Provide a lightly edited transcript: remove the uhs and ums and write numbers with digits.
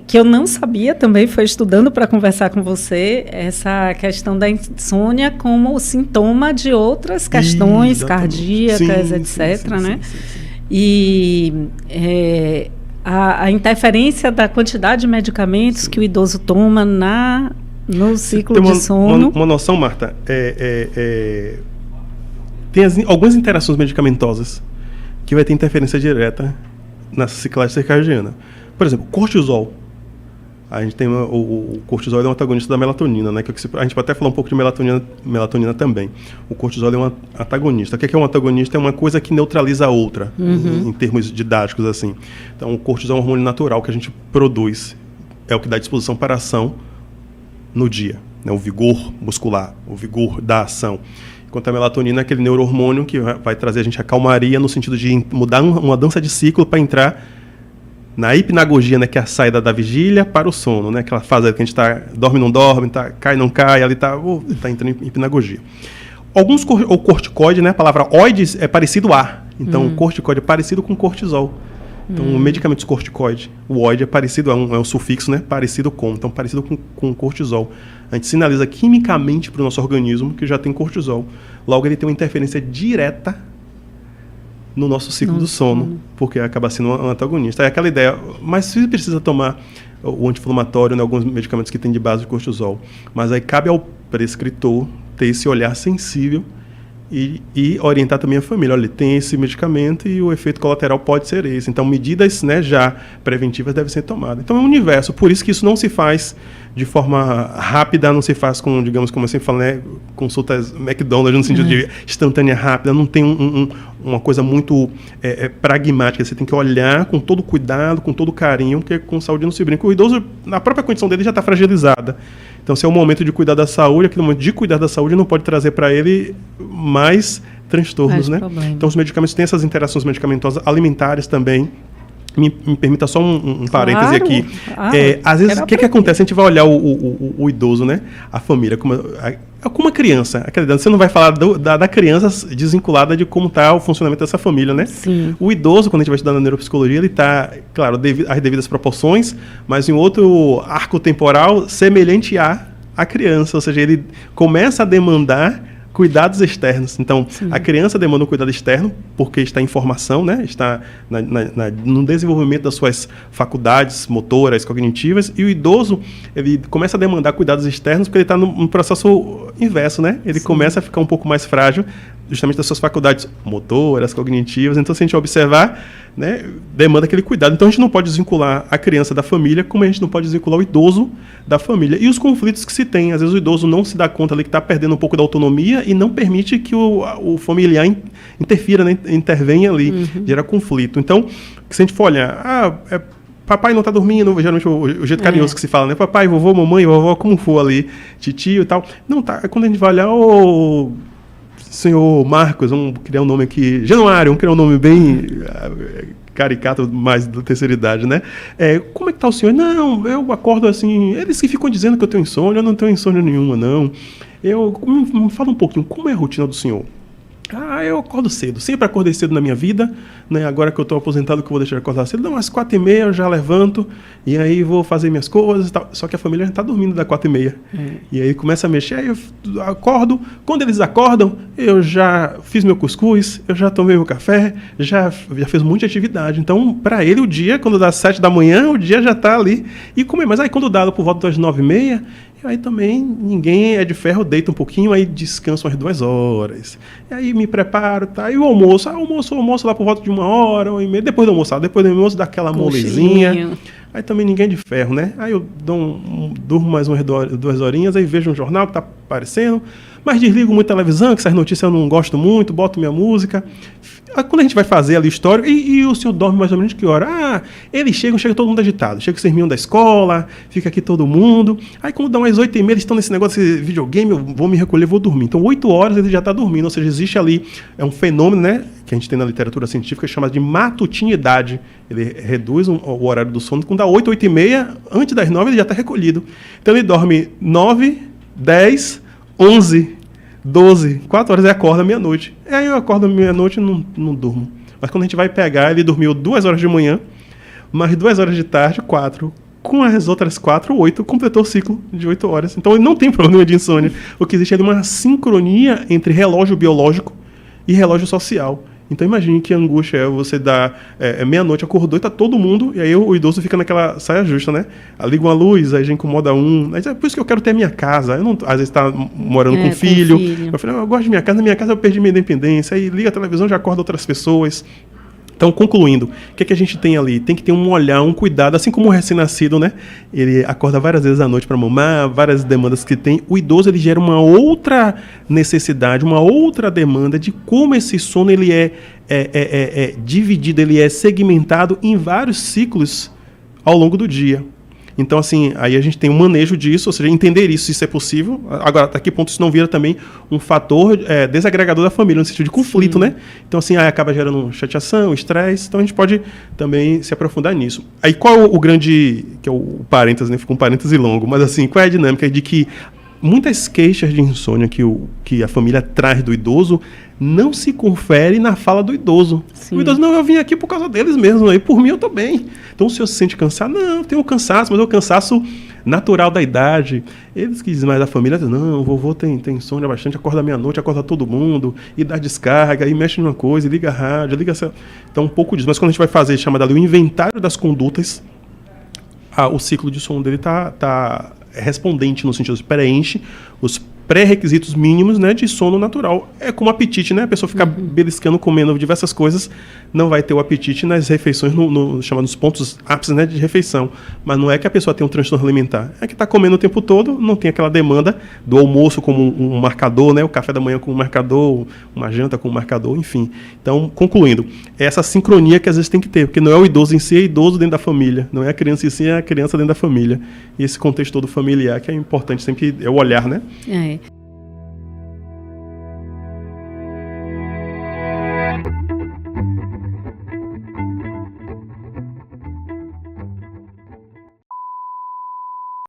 Que eu não sabia também, foi estudando para conversar com você, essa questão da insônia como sintoma de outras questões cardíacas, etc., né? Sim. E a interferência da quantidade de medicamentos que o idoso toma no ciclo de sono. Uma noção, Marta, tem algumas interações medicamentosas que vai ter interferência direta na ciclagem circadiana. Por exemplo, cortisol. A gente tem o cortisol é um antagonista da melatonina, né? A gente pode até falar um pouco de melatonina também. O cortisol é um antagonista. O que é um antagonista? É uma coisa que neutraliza a outra, em termos didáticos, assim. Então, o cortisol é um hormônio natural que a gente produz. É o que dá disposição para a ação no dia, né? O vigor muscular, o vigor da ação. Enquanto a melatonina é aquele neurohormônio que vai trazer a gente a calmaria no sentido de mudar uma dança de ciclo para entrar na hipnagogia, né, que é a saída da vigília para o sono, né, aquela fase que a gente dorme, não dorme, cai, não cai, ali está entrando em hipnagogia. O corticoide, né, a palavra oides é parecido a, então o corticoide é parecido com cortisol. Então, o medicamento corticoide, o oide é parecido, é um sufixo, né, parecido com, então parecido com cortisol. A gente sinaliza quimicamente para o nosso organismo que já tem cortisol. Logo, ele tem uma interferência direta no nosso ciclo do sono, porque acaba sendo um antagonista. É aquela ideia, mas se precisa tomar o anti-inflamatório, né, alguns medicamentos que têm de base de cortisol, mas aí cabe ao prescritor ter esse olhar sensível e orientar também a família. Olha, tem esse medicamento e o efeito colateral pode ser esse. Então, medidas, né, já preventivas devem ser tomadas. Então, é um universo. Por isso que isso não se faz de forma rápida, não se faz com, digamos, como eu sempre falo, né, consultas McDonald's, no sentido de instantânea, rápida. Não tem uma coisa muito pragmática. Você tem que olhar com todo cuidado, com todo carinho, porque com saúde não se brinca. O idoso, na própria condição dele, já está fragilizada. Então, se é o momento de cuidar da saúde, aquele momento de cuidar da saúde não pode trazer para ele mais transtornos, né? Problema. Então, os medicamentos têm essas interações medicamentosas alimentares também. Me permita só um parêntese aqui. Às vezes, o que acontece? A gente vai olhar o idoso, né? A família, como uma criança. Você não vai falar da criança desvinculada de como está o funcionamento dessa família, né? Sim. O idoso, quando a gente vai estudar na neuropsicologia, ele está, claro, às devidas proporções, mas em outro arco temporal semelhante à criança. Ou seja, ele começa a demandar cuidados externos. Então, a criança demanda um cuidado externo porque está em formação, né? Está no desenvolvimento das suas faculdades motoras, cognitivas, e o idoso, ele começa a demandar cuidados externos porque ele está num processo inverso, né? Ele começa a ficar um pouco mais frágil justamente das suas faculdades motoras, cognitivas. Então, se a gente observar, né, demanda aquele cuidado. Então, a gente não pode desvincular a criança da família, como a gente não pode desvincular o idoso da família. E os conflitos que se tem. Às vezes, o idoso não se dá conta ali que está perdendo um pouco da autonomia e não permite que o familiar interfira, né, intervenha ali, gera conflito. Então, se a gente for olhar, papai não está dormindo, geralmente o jeito carinhoso que se fala, né? Papai, vovô, mamãe, vovó, como for ali, titio e tal. Não, tá. Quando a gente vai olhar, senhor Marcos, vamos criar um nome aqui, Januário, vamos criar um nome bem caricato, mais da terceira idade, né? Como é que tá o senhor? Não, eu acordo assim, eles que ficam dizendo que eu tenho insônia, eu não tenho insônia nenhuma, não. Me fala um pouquinho, como é a rotina do senhor? Eu acordo cedo, sempre acordei cedo na minha vida, né? Agora que eu estou aposentado, que eu vou deixar de acordar cedo, não, às 4h30 eu já levanto, e aí vou fazer minhas coisas e tal. Só que a família já está dormindo das 4h30. E aí começa a mexer, aí eu acordo, quando eles acordam, eu já fiz meu cuscuz, eu já tomei meu café, já fiz muita atividade. Então, para ele, o dia, quando dá 7 da manhã, o dia já está ali. E comer, mas aí quando dá por volta das 9h30, aí também ninguém é de ferro, deita um pouquinho, aí descansa umas 2 horas. E aí me preparo, tá? E o almoço, almoço lá por volta de 1h, 1h30, depois do almoço dá aquela molezinha. Aí também ninguém é de ferro, né? Aí eu durmo mais umas 2 horinhas, aí vejo um jornal que tá aparecendo, mas desligo muito a televisão, que essas notícias eu não gosto muito, boto minha música. Quando a gente vai fazer ali história, e o senhor dorme mais ou menos de que hora? Eles chega todo mundo agitado. Chega o serminho da escola, fica aqui todo mundo. Aí quando dá umas 8h30, eles estão nesse negócio de videogame, eu vou me recolher, vou dormir. Então 8 horas ele já está dormindo, ou seja, existe ali, é um fenômeno, né, que a gente tem na literatura científica, chamado de matutinidade. Ele reduz o horário do sono, quando dá 8, 8h30, antes das 9 ele já está recolhido. Então ele dorme 9, 10, 11, 12, 4 horas e acorda meia-noite. Aí eu acordo meia-noite e não durmo. Mas quando a gente vai pegar, ele dormiu 2 horas de manhã, mais 2 horas de tarde, 4. Com as outras 4, 8, completou o ciclo de 8 horas. Então ele não tem problema de insônia. O que existe é uma sincronia entre relógio biológico e relógio social. Então imagine que angústia é você dar meia-noite, acordou e tá todo mundo, e aí o idoso fica naquela saia justa, né? Liga uma luz, aí já incomoda um. Aí, por isso que eu quero ter a minha casa. Eu não, às vezes tá morando com filho. Eu falei, eu gosto de minha casa, na minha casa eu perdi minha independência. Aí liga a televisão, já acorda outras pessoas. Então, concluindo, o que a gente tem ali? Tem que ter um olhar, um cuidado, assim como o recém-nascido, né? Ele acorda várias vezes à noite para mamar, várias demandas que tem. O idoso, ele gera uma outra necessidade, uma outra demanda de como esse sono ele é dividido, ele é segmentado em vários ciclos ao longo do dia. Então, assim, aí a gente tem um manejo disso, ou seja, entender isso, se isso é possível. Agora, até que ponto isso não vira também um fator desagregador da família, no sentido de conflito, sim, né? Então, assim, aí acaba gerando chateação, estresse. Então, a gente pode também se aprofundar nisso. Aí, qual é o grande, que é o parêntese, né? Fica um parêntese longo, mas, assim, qual é a dinâmica de que muitas queixas de insônia que a família traz do idoso não se confere na fala do idoso. Sim. O idoso, não, eu vim aqui por causa deles mesmo, aí por mim eu tô bem. Então o senhor se sente cansado? Não, tem um cansaço, mas é o cansaço natural da idade. Eles que dizem mais da família, não, o vovô tem insônia bastante, acorda meia-noite, acorda todo mundo, e dá descarga, e mexe numa coisa, e liga a rádio, liga essa... Então um pouco disso. Mas quando a gente vai fazer, chamado ali, o inventário das condutas, o ciclo de sono dele tá respondente no sentido de preenche os pré-requisitos mínimos, né, de sono natural. É como apetite, né? A pessoa ficar beliscando, comendo diversas coisas, não vai ter o apetite nas refeições, chamados pontos ápices, né, de refeição. Mas não é que a pessoa tem um transtorno alimentar. É que está comendo o tempo todo, não tem aquela demanda do almoço como um marcador, né? O café da manhã como um marcador, uma janta como um marcador, enfim. Então, concluindo, é essa sincronia que às vezes tem que ter, porque não é o idoso em si, é idoso dentro da família. Não é a criança em si, é a criança dentro da família. E esse contexto todo familiar que é importante sempre, é o olhar, né?